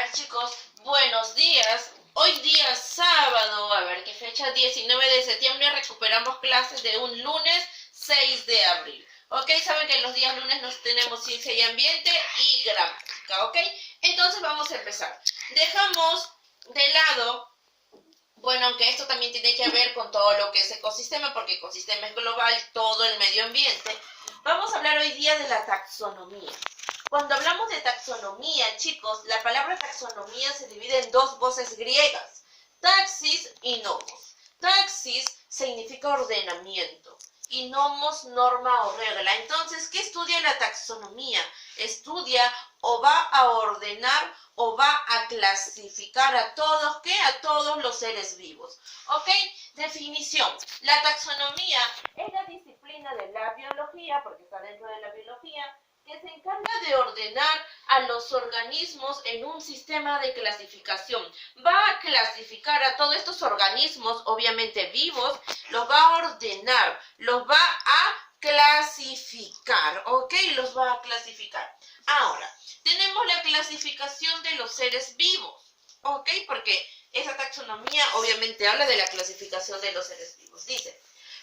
Hola chicos, buenos días. Hoy día sábado, a ver qué fecha, 19 de septiembre, recuperamos clases de un lunes 6 de abril. Ok, saben que los días lunes nos tenemos ciencia y ambiente y gramática, ok. Entonces vamos a empezar. Dejamos de lado, bueno, aunque esto también tiene que ver con todo lo que es ecosistema, porque ecosistema es global, todo el medio ambiente. Vamos a hablar hoy día de la taxonomía. Cuando hablamos de taxonomía, chicos, la palabra taxonomía se divide en dos voces griegas, taxis y nomos. Taxis significa ordenamiento y nomos, norma o regla. Entonces, ¿qué estudia la taxonomía? Estudia o va a ordenar o va a clasificar a todos, ¿qué? A todos los seres vivos. ¿Ok? Definición. La taxonomía es la disciplina de la biología, porque está dentro de la biología, que se encarga de ordenar a los organismos en un sistema de clasificación. Va a clasificar a todos estos organismos, obviamente vivos, los va a ordenar, los va a clasificar, ¿ok? Los va a clasificar. Ahora, tenemos la clasificación de los seres vivos, ¿ok? Porque esa taxonomía obviamente habla de la clasificación de los seres vivos. Dice,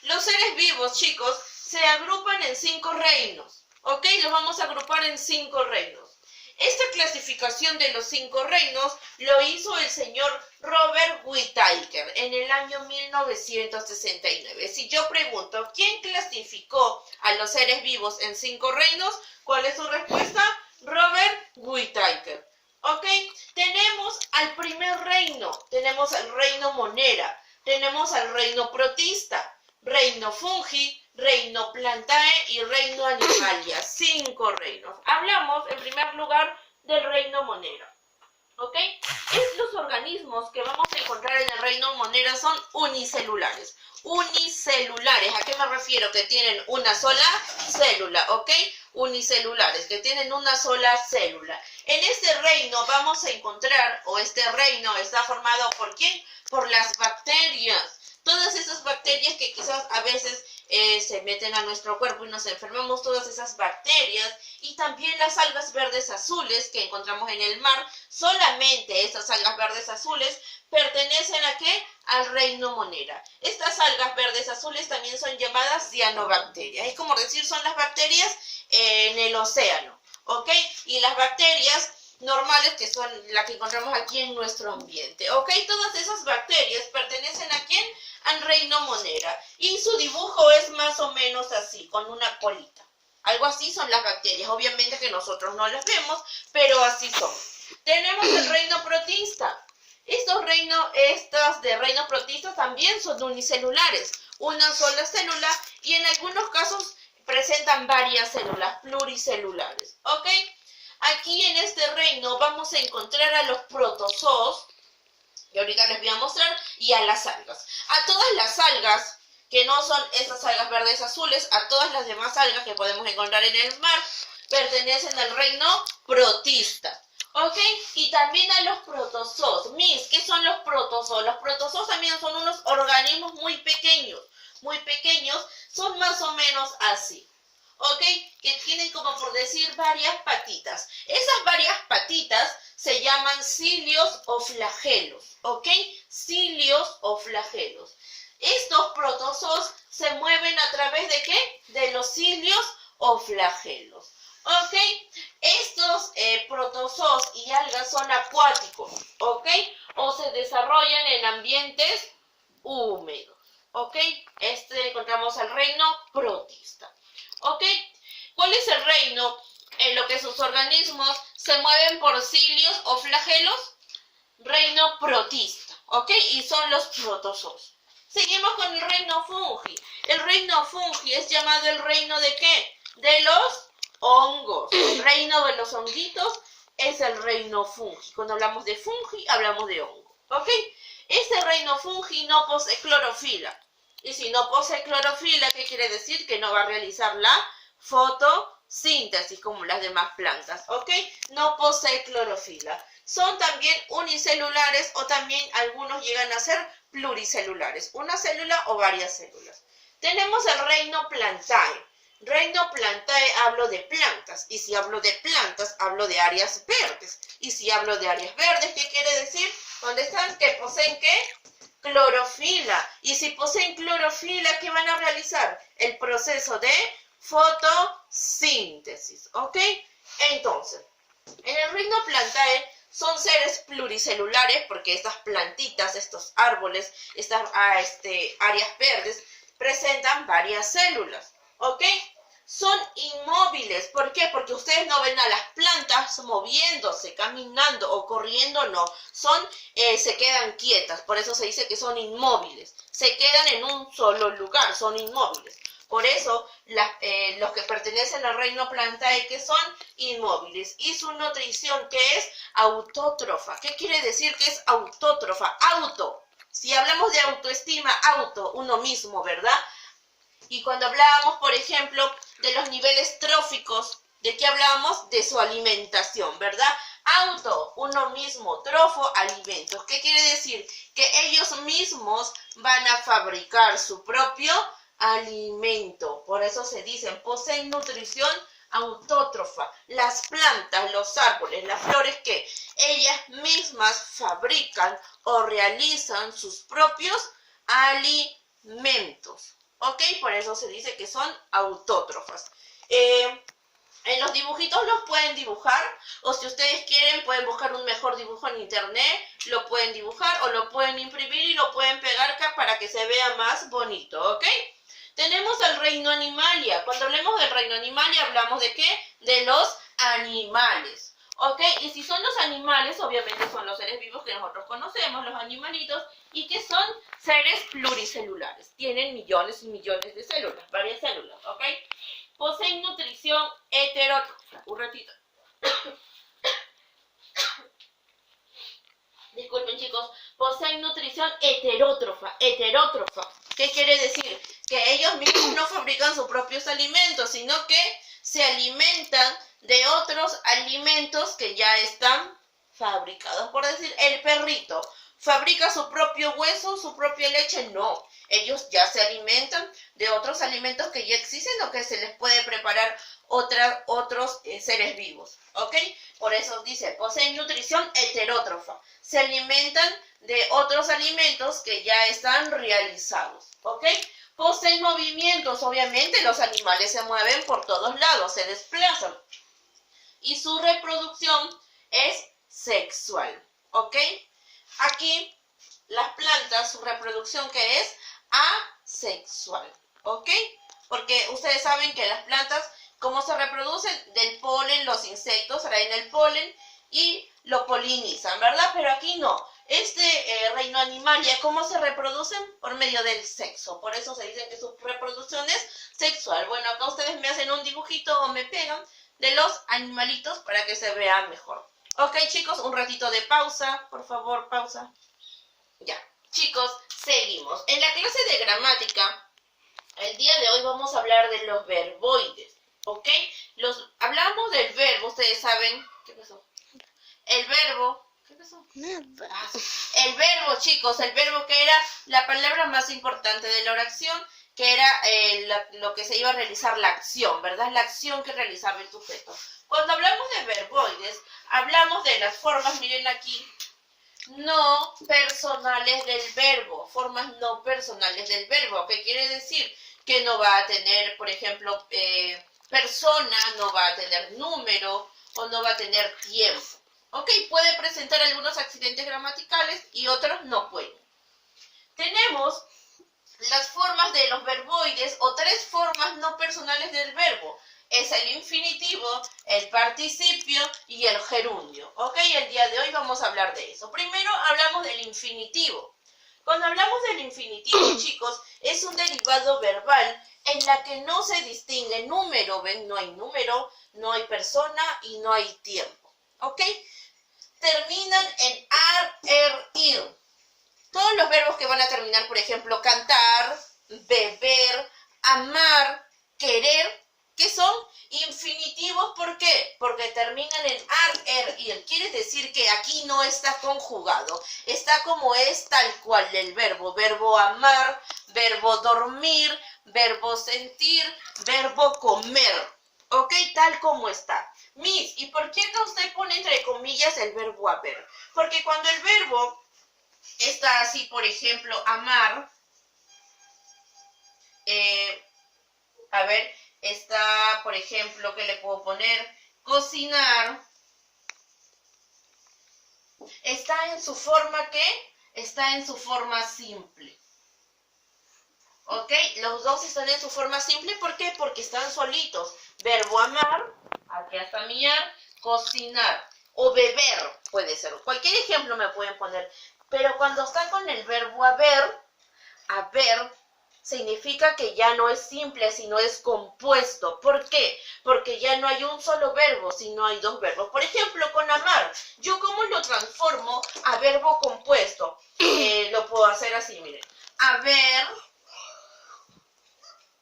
los seres vivos, chicos, se agrupan en 5 reinos. ¿Ok? Los vamos a agrupar en 5 reinos. Esta clasificación de los 5 reinos lo hizo el señor Robert Whittaker en el año 1969. Si yo pregunto, ¿quién clasificó a los seres vivos en 5 reinos? ¿Cuál es su respuesta? Robert Whittaker. ¿Ok? Tenemos al primer reino. Tenemos al reino Monera. Tenemos al reino Protista, reino Fungi, reino Plantae y reino Animalia. 5 reinos. Hablamos en primer lugar del reino Monera. ¿Ok? Los organismos que vamos a encontrar en el reino Monera son unicelulares. Unicelulares, ¿a qué me refiero? Que tienen una sola célula, ¿ok? Unicelulares, que tienen una sola célula. En este reino vamos a encontrar, o este reino está formado ¿por quién? Por las bacterias. Todas esas bacterias que quizás a veces se meten a nuestro cuerpo y nos enfermamos, todas esas bacterias, y también las algas verdes azules que encontramos en el mar. Solamente estas algas verdes azules pertenecen ¿a qué? Al reino Monera. Estas algas verdes azules también son llamadas cianobacterias. Es como decir, son las bacterias en el océano, ¿ok? Y las bacterias normales, que son las que encontramos aquí en nuestro ambiente, ¿ok? Todas esas bacterias pertenecen ¿a quién? Al reino Monera. Y su dibujo es más o menos así, con una colita. Algo así son las bacterias. Obviamente que nosotros no las vemos, pero así son. Tenemos el reino Protista. Estas de reino Protista también son unicelulares. Una sola célula y en algunos casos presentan varias células pluricelulares, ¿ok? Aquí en este reino vamos a encontrar a los protozoos, que ahorita les voy a mostrar, y a las algas. A todas las algas, que no son esas algas verdes azules, a todas las demás algas que podemos encontrar en el mar, pertenecen al reino Protista. ¿Ok? Y también a los protozoos. ¿Qué son los protozoos? Los protozoos también son unos organismos muy pequeños, son más o menos así. ¿Ok? Que tienen como por decir varias patitas. Esas varias patitas se llaman cilios o flagelos. ¿Ok? Cilios o flagelos. Estos protozoos se mueven a través de ¿qué? De los cilios o flagelos. ¿Ok? Estos protozoos y algas son acuáticos. ¿Ok? O se desarrollan en ambientes húmedos. ¿Ok? Encontramos al reino Protista. ¿Ok? ¿Cuál es el reino en lo que sus organismos se mueven por cilios o flagelos? Reino Protista. ¿Ok? Y son los protozoos. Seguimos con el reino Fungi. El reino Fungi es llamado el reino ¿de qué? De los hongos. El reino de los honguitos es el reino Fungi. Cuando hablamos de Fungi, hablamos de hongo. ¿Ok? Este reino Fungi no posee clorofila. Y si no posee clorofila, ¿qué quiere decir? Que no va a realizar la fotosíntesis como las demás plantas, ¿ok? No posee clorofila. Son también unicelulares o también algunos llegan a ser pluricelulares. Una célula o varias células. Tenemos el reino Plantae. Reino plantae hablo de plantas, y si hablo de plantas, hablo de áreas verdes. Y si hablo de áreas verdes, ¿qué quiere decir? ¿Dónde están? ¿Que poseen qué? Clorofila. Y si poseen clorofila, ¿qué van a realizar? El proceso de fotosíntesis, ¿ok? Entonces, en el reino plantae son seres pluricelulares, porque estas plantitas, estos árboles, estas áreas verdes, presentan varias células, ¿ok? Son inmóviles. ¿Por qué? Porque ustedes no ven a las plantas moviéndose, caminando o corriendo, no. Se quedan quietas, por eso se dice que son inmóviles. Se quedan en un solo lugar, son inmóviles. Por eso los que pertenecen al reino plantae que son inmóviles. Y su nutrición, que es autótrofa. ¿Qué quiere decir que es autótrofa? Auto. Si hablamos de autoestima, auto, uno mismo, ¿verdad? Y cuando hablábamos, por ejemplo, de los niveles tróficos, ¿de qué hablábamos? De su alimentación, ¿verdad? Auto, uno mismo, trofo, alimentos. ¿Qué quiere decir? Que ellos mismos van a fabricar su propio alimento. Por eso se dicen, poseen nutrición autótrofa. Las plantas, los árboles, las flores, que ellas mismas fabrican o realizan sus propios alimentos. ¿Ok? Por eso se dice que son autótrofas. En los dibujitos los pueden dibujar, o si ustedes quieren pueden buscar un mejor dibujo en internet, lo pueden dibujar o lo pueden imprimir y lo pueden pegar acá para que se vea más bonito, ¿ok? Tenemos el reino animalia. Cuando hablemos del reino animalia hablamos de ¿qué? De los animales. ¿Ok? Y si son los animales, obviamente son los seres vivos que nosotros conocemos, los animalitos, y que son seres pluricelulares. Tienen millones y millones de células, varias células, ¿ok? Poseen nutrición heterótrofa. Un ratito. Disculpen, chicos. Poseen nutrición heterótrofa. Heterótrofa. ¿Qué quiere decir? Que ellos mismos no fabrican sus propios alimentos, sino que se alimentan de otros alimentos que ya están fabricados. Por decir, el perrito fabrica su propio hueso, su propia leche. No, ellos ya se alimentan de otros alimentos que ya existen o que se les puede preparar otros seres vivos, ¿ok? Por eso dice, poseen nutrición heterótrofa. Se alimentan de otros alimentos que ya están realizados, ¿ok? Poseen movimientos. Obviamente los animales se mueven por todos lados, se desplazan. Y su reproducción es sexual, ¿ok? Aquí, las plantas, su reproducción que es asexual, ¿ok? Porque ustedes saben que las plantas, ¿cómo se reproducen? Del polen, los insectos traen el polen y lo polinizan, ¿verdad? Pero aquí no. Reino animalia, ¿cómo se reproducen? Por medio del sexo. Por eso se dicen que su reproducción es sexual. Bueno, acá ustedes me hacen un dibujito o me pegan de los animalitos para que se vea mejor. Ok, chicos, un ratito de pausa. Por favor, pausa. Ya. Chicos, seguimos. En la clase de gramática, el día de hoy vamos a hablar de los verboides. ¿Ok? Hablamos del verbo, ustedes saben. ¿Qué pasó? El verbo. ¿Qué pasó? Nada. El verbo, chicos, el verbo que era la palabra más importante de la oración, que era lo que se iba a realizar la acción, ¿verdad? La acción que realizaba el sujeto. Cuando hablamos de verboides, hablamos de las formas, miren aquí, no personales del verbo, formas no personales del verbo, ¿qué quiere decir? Que no va a tener, por ejemplo, persona, no va a tener número o no va a tener tiempo. Ok, puede presentar algunos accidentes gramaticales y otros no pueden. Tenemos las formas de los verboides o tres formas no personales del verbo. Es el infinitivo, el participio y el gerundio. Ok, el día de hoy vamos a hablar de eso. Primero hablamos del infinitivo. Cuando hablamos del infinitivo, chicos, es un derivado verbal en la que no se distingue número. ¿Ven? No hay número, no hay persona y no hay tiempo. ¿Ok? Terminan en ar, er, ir. Todos los verbos que van a terminar, por ejemplo, cantar, beber, amar, querer, ¿qué son? Infinitivos. ¿Por qué? Porque terminan en ar, er, ir. Quiere decir que aquí no está conjugado. Está como es tal cual el verbo. Verbo amar, verbo dormir, verbo sentir, verbo comer. ¿Ok? Tal como está. Miss, ¿y por qué no usted pone entre comillas el verbo haber? Porque cuando el verbo está así, por ejemplo, amar, a ver, está, por ejemplo, ¿qué le puedo poner? Cocinar. Está en su forma, ¿qué? Está en su forma simple. ¿Ok? Los dos están en su forma simple. ¿Por qué? Porque están solitos. Verbo amar, aquí está miar, cocinar. O beber, puede ser. Cualquier ejemplo me pueden poner. Pero cuando está con el verbo haber significa que ya no es simple, sino es compuesto. ¿Por qué? Porque ya no hay un solo verbo, sino hay dos verbos. Por ejemplo, con amar, ¿yo cómo lo transformo a verbo compuesto? Lo puedo hacer así, miren.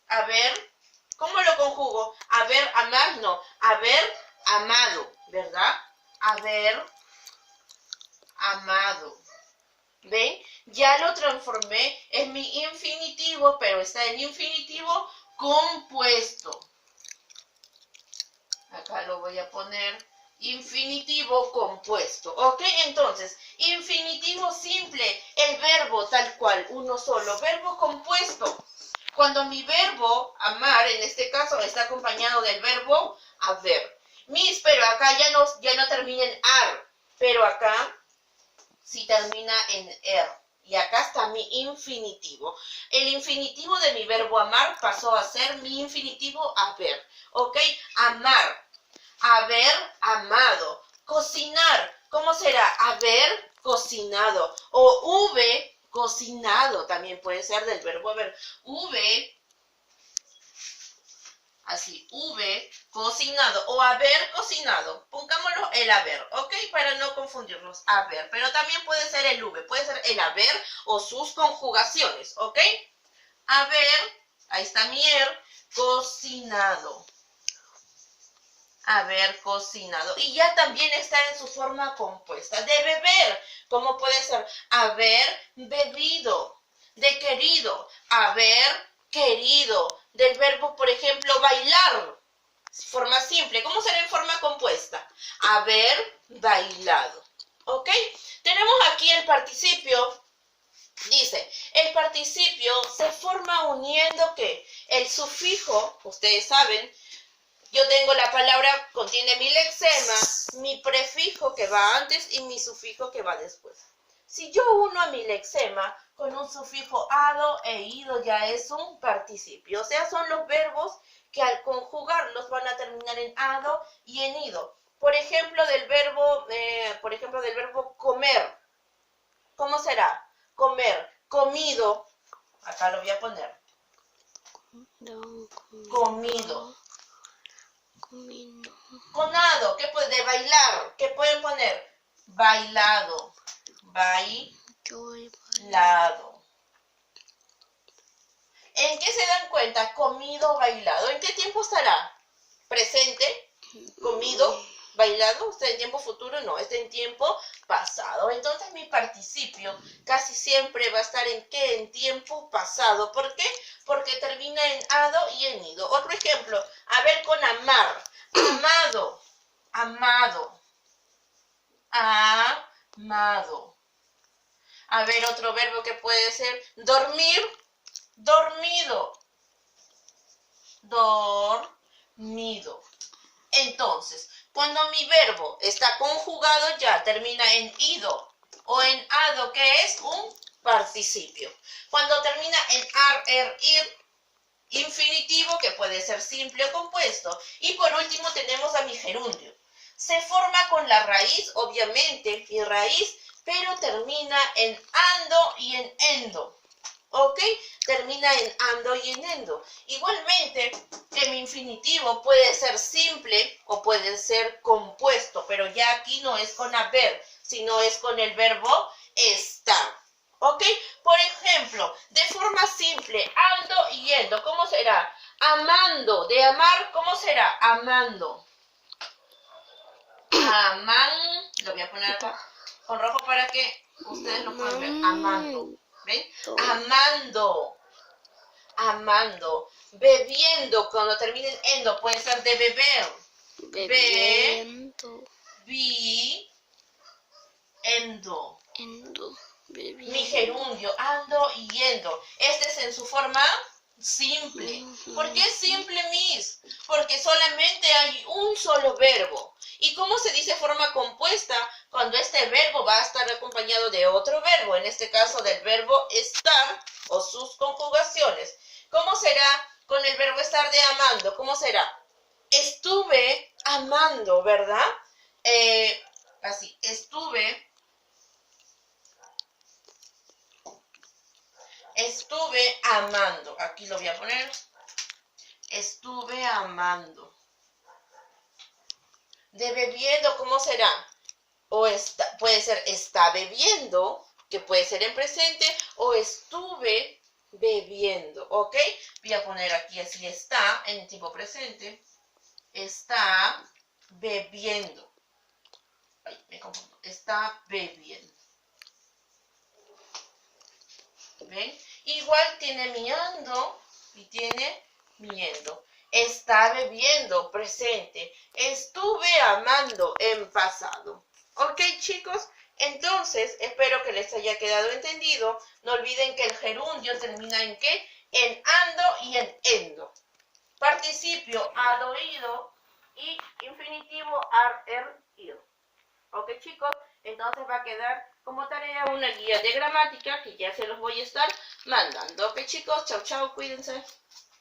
Haber, ¿cómo lo conjugo? Haber, amar, no. Haber amado, ¿verdad? Haber amado. ¿Ven? Ya lo transformé en mi infinitivo, pero está en infinitivo compuesto. Acá lo voy a poner infinitivo compuesto. ¿Ok? Entonces, infinitivo simple, el verbo tal cual, uno solo. Verbo compuesto. Cuando mi verbo, amar, en este caso, está acompañado del verbo haber. Miss, pero acá ya no termina en ar, pero acá sí termina en er. Y acá está mi infinitivo. El infinitivo de mi verbo amar pasó a ser mi infinitivo haber. ¿Ok? Amar. Haber amado. Cocinar. ¿Cómo será? Haber cocinado. O cocinado. También puede ser del verbo haber. Así, cocinado o haber cocinado. Pongámoslo el haber, ¿ok? Para no confundirnos, haber. Pero también puede ser el puede ser el haber o sus conjugaciones, ¿ok? Haber, ahí está mi cocinado. Haber cocinado. Y ya también está en su forma compuesta. De beber, ¿cómo puede ser? Haber bebido. De querido, haber querido. Del verbo, por ejemplo, bailar. Forma simple. ¿Cómo será en forma compuesta? Haber bailado. ¿Ok? Tenemos aquí el participio. Dice, el participio se forma uniendo ¿qué? El sufijo, ustedes saben, yo tengo la palabra, contiene mi lexema, mi prefijo que va antes y mi sufijo que va después. Si yo uno a mi lexema con un sufijo ado e ido ya es un participio. O sea, son los verbos que al conjugarlos van a terminar en ado y en ido. Por ejemplo, del verbo comer. ¿Cómo será? Comer, comido. Acá lo voy a poner. Comido. Conado, ¿qué puede? De bailar, ¿qué pueden poner? Bailado. Bailado. ¿En qué se dan cuenta? Comido, bailado. ¿En qué tiempo estará? ¿Presente? ¿Comido? ¿Bailado? ¿Está en tiempo futuro? No, está en tiempo pasado. Entonces mi participio casi siempre va a estar en ¿qué? En tiempo pasado. ¿Por qué? Porque termina en ado y en ido. Otro ejemplo, a ver con amar. Amado, amado, amado. A ver, otro verbo que puede ser dormir, dormido, dormido. Entonces, cuando mi verbo está conjugado ya termina en ido o en ado, que es un participio. Cuando termina en ar, er, ir, infinitivo, que puede ser simple o compuesto. Y por último tenemos a mi gerundio. Se forma con la raíz, obviamente, mi raíz, pero termina en ando y en endo. ¿Ok? Termina en ando y en endo. Igualmente, que mi infinitivo puede ser simple o puede ser compuesto, pero ya aquí no es con haber, sino es con el verbo estar. ¿Ok? Por ejemplo, de forma simple, ando y endo, ¿cómo será? Amando, de amar, ¿cómo será? Amando. Lo voy a poner acá con rojo para que ustedes lo puedan ver. Amando. ¿Ven? Amando. amando. Bebiendo, cuando termine en endo, puede ser de beber. Bebiendo. Endo. Endo. Bebiendo. Mi gerundio, ando y yendo. Este es en su forma simple. ¿Por qué simple, Miss? Porque solamente hay un solo verbo. ¿Y cómo se dice forma compuesta? Cuando este verbo va a estar acompañado de otro verbo, en este caso del verbo estar o sus conjugaciones. ¿Cómo será con el verbo estar de amando? ¿Cómo será? Estuve amando, ¿verdad? Así, estuve amando. Aquí lo voy a poner. Estuve amando. De bebiendo, ¿cómo será? O puede ser está bebiendo, que puede ser en presente, o estuve bebiendo, ¿ok? Voy a poner aquí así está en tipo presente. Está bebiendo. Ay, me confundo. Está bebiendo. ¿Ven? Igual tiene miando y tiene miendo. Está bebiendo, presente. Estuve amando, en pasado. ¿Ok, chicos? Entonces, espero que les haya quedado entendido. No olviden que el gerundio termina en ¿qué? En ando y en endo. Participio al oído y infinitivo ar, ido. ¿Ok, chicos? Entonces va a quedar como tarea una guía de gramática que ya se los voy a estar mandando. ¿Ok, chicos? Chau, chau, cuídense.